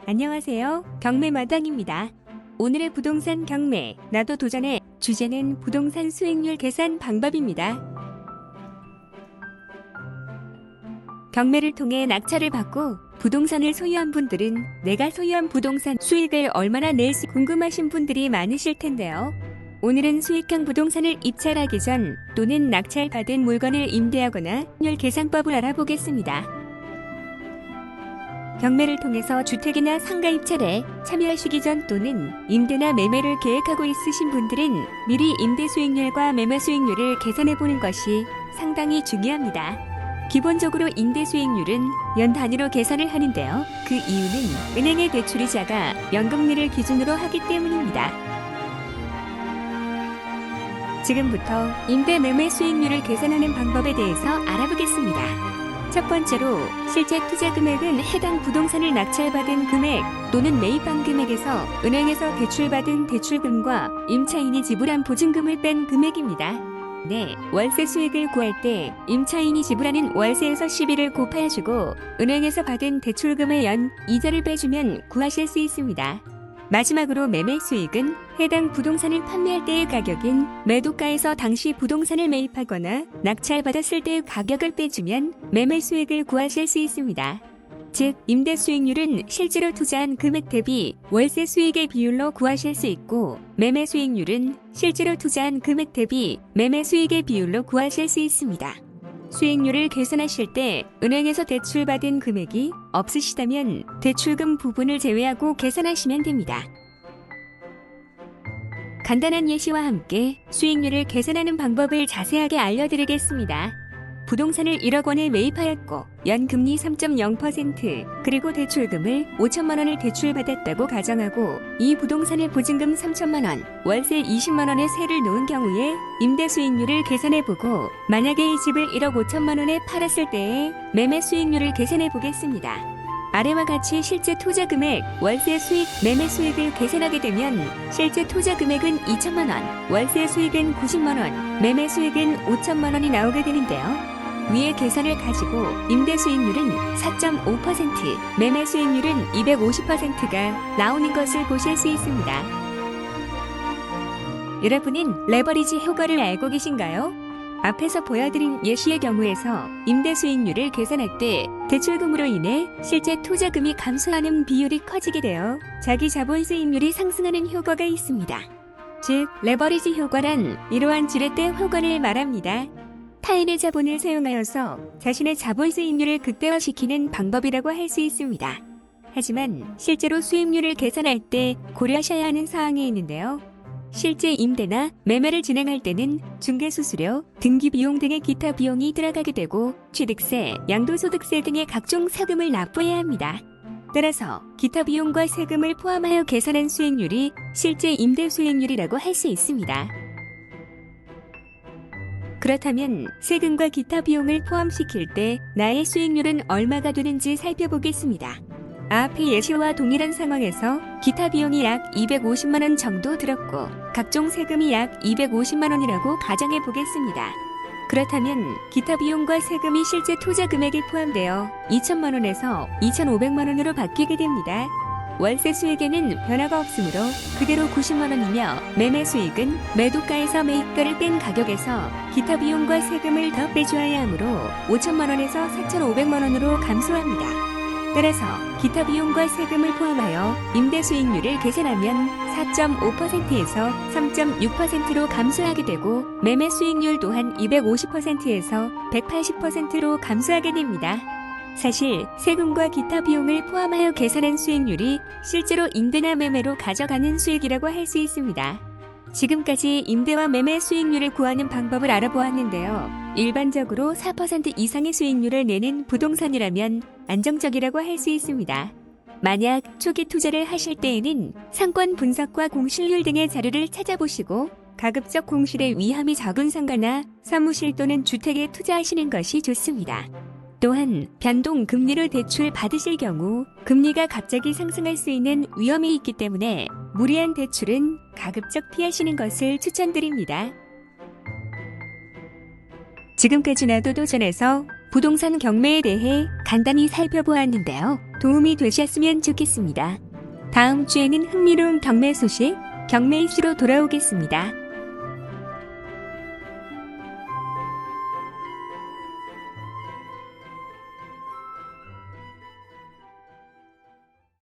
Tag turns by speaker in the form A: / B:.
A: 안녕하세요. 경매마당입니다. 오늘의 부동산 경매, 나도 도전해. 주제는 부동산 수익률 계산 방법입니다. 경매를 통해 낙찰을 받고 부동산을 소유한 분들은 내가 소유한 부동산 수익을 얼마나 낼지 궁금하신 분들이 많으실 텐데요. 오늘은 수익형 부동산을 입찰하기 전 또는 낙찰받은 물건을 임대하거나 수익률 계산법을 알아보겠습니다. 경매를 통해서 주택이나 상가 입찰에 참여하시기 전 또는 임대나 매매를 계획하고 있으신 분들은 미리 임대 수익률과 매매 수익률을 계산해보는 것이 상당히 중요합니다. 기본적으로 임대 수익률은 연 단위로 계산을 하는데요. 그 이유는 은행의 대출이자가 연금리를 기준으로 하기 때문입니다. 지금부터 임대 매매 수익률을 계산하는 방법에 대해서 알아보겠습니다. 첫 번째로 실제 투자 금액은 해당 부동산을 낙찰받은 금액 또는 매입한 금액에서 은행에서 대출받은 대출금과 임차인이 지불한 보증금을 뺀 금액입니다. 월세 수익을 구할 때 임차인이 지불하는 월세에서 12를 곱해주고 은행에서 받은 대출금의 연 이자를 빼주면 구하실 수 있습니다. 마지막으로 매매 수익은 해당 부동산을 판매할 때의 가격인 매도가에서 당시 부동산을 매입하거나 낙찰받았을 때의 가격을 빼주면 매매 수익을 구하실 수 있습니다. 즉, 임대 수익률은 실제로 투자한 금액 대비 월세 수익의 비율로 구하실 수 있고, 매매 수익률은 실제로 투자한 금액 대비 매매 수익의 비율로 구하실 수 있습니다. 수익률을 계산하실 때 은행에서 대출받은 금액이 없으시다면 대출금 부분을 제외하고 계산하시면 됩니다. 간단한 예시와 함께 수익률을 계산하는 방법을 자세하게 알려드리겠습니다. 부동산을 1억 원에 매입하였고 연금리 3.0% 그리고 대출금을 5천만 원을 대출받았다고 가정하고 이 부동산의 보증금 3천만 원, 월세 20만 원의 세를 놓은 경우에 임대 수익률을 계산해보고 만약에 이 집을 1억 5천만 원에 팔았을 때의 매매 수익률을 계산해 보겠습니다. 아래와 같이 실제 투자 금액, 월세 수익, 매매 수익을 계산하게 되면 실제 투자 금액은 2천만 원, 월세 수익은 90만 원, 매매 수익은 5천만 원이 나오게 되는데요. 위의 계산을 가지고 임대 수익률은 4.5%, 매매 수익률은 250%가 나오는 것을 보실 수 있습니다. 여러분은 레버리지 효과를 알고 계신가요? 앞에서 보여드린 예시의 경우에서 임대 수익률을 계산할 때 대출금으로 인해 실제 투자금이 감소하는 비율이 커지게 되어 자기 자본 수익률이 상승하는 효과가 있습니다. 즉, 레버리지 효과란 이러한 지렛대 효과를 말합니다. 타인의 자본을 사용하여서 자신의 자본 수익률을 극대화시키는 방법이라고 할 수 있습니다. 하지만 실제로 수익률을 계산할 때 고려하셔야 하는 사항이 있는데요. 실제 임대나 매매를 진행할 때는 중개수수료, 등기비용 등의 기타 비용이 들어가게 되고 취득세, 양도소득세 등의 각종 세금을 납부해야 합니다. 따라서 기타 비용과 세금을 포함하여 계산한 수익률이 실제 임대 수익률이라고 할 수 있습니다. 그렇다면 세금과 기타 비용을 포함시킬 때 나의 수익률은 얼마가 되는지 살펴보겠습니다. 앞의 예시와 동일한 상황에서 기타 비용이 약 250만 원 정도 들었고 각종 세금이 약 250만 원이라고 가정해 보겠습니다. 그렇다면 기타 비용과 세금이 실제 투자 금액에 포함되어 2천만 원에서 2,500만 원으로 바뀌게 됩니다. 월세 수익에는 변화가 없으므로 그대로 90만 원이며 매매 수익은 매도가에서 매입가를 뺀 가격에서 기타 비용과 세금을 더 빼주어야 하므로 5천만 원에서 4,500만 원으로 감소합니다. 따라서 기타 비용과 세금을 포함하여 임대 수익률을 계산하면 4.5%에서 3.6%로 감소하게 되고 매매 수익률 또한 250%에서 180%로 감소하게 됩니다. 사실 세금과 기타 비용을 포함하여 계산한 수익률이 실제로 임대나 매매로 가져가는 수익이라고 할 수 있습니다. 지금까지 임대와 매매 수익률을 구하는 방법을 알아보았는데요. 일반적으로 4% 이상의 수익률을 내는 부동산이라면 안정적이라고 할 수 있습니다. 만약 초기 투자를 하실 때에는 상권 분석과 공실률 등의 자료를 찾아보시고 가급적 공실의 위험이 적은 상가나 사무실 또는 주택에 투자하시는 것이 좋습니다. 또한 변동 금리로 대출 받으실 경우 금리가 갑자기 상승할 수 있는 위험이 있기 때문에 무리한 대출은 가급적 피하시는 것을 추천드립니다. 지금까지 나도 도전에서 부동산 경매에 대해 간단히 살펴보았는데요. 도움이 되셨으면 좋겠습니다. 다음 주에는 흥미로운 경매 소식, 경매 이슈로 돌아오겠습니다.